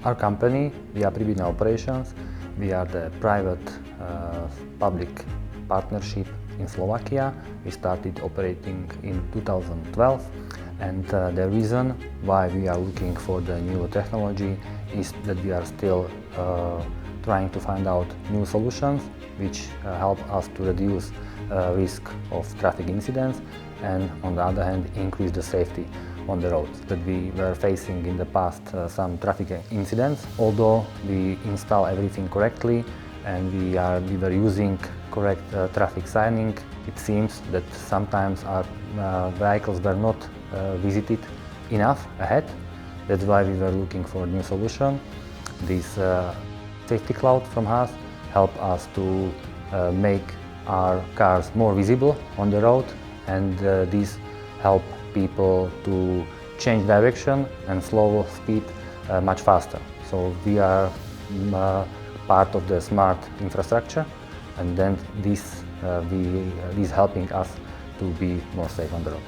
Our company, we are Pribina Operations. We are the private public partnership in Slovakia. We started operating in 2012, and the reason why we are looking for the new technology is that we are still trying to find out new solutions which help us to reduce risk of traffic incidents, and on the other hand increase the safety on the roads. That we were facing in the past some traffic incidents. Although we install everything correctly and we were using correct traffic signing, it seems that sometimes our vehicles were not visited enough ahead. That's why we were looking for a new solution. This safety cloud from HAAS help us to make our cars more visible on the road, and this help people to change direction and slow speed much faster. So we are part of the smart infrastructure, and then this is helping us to be more safe on the road.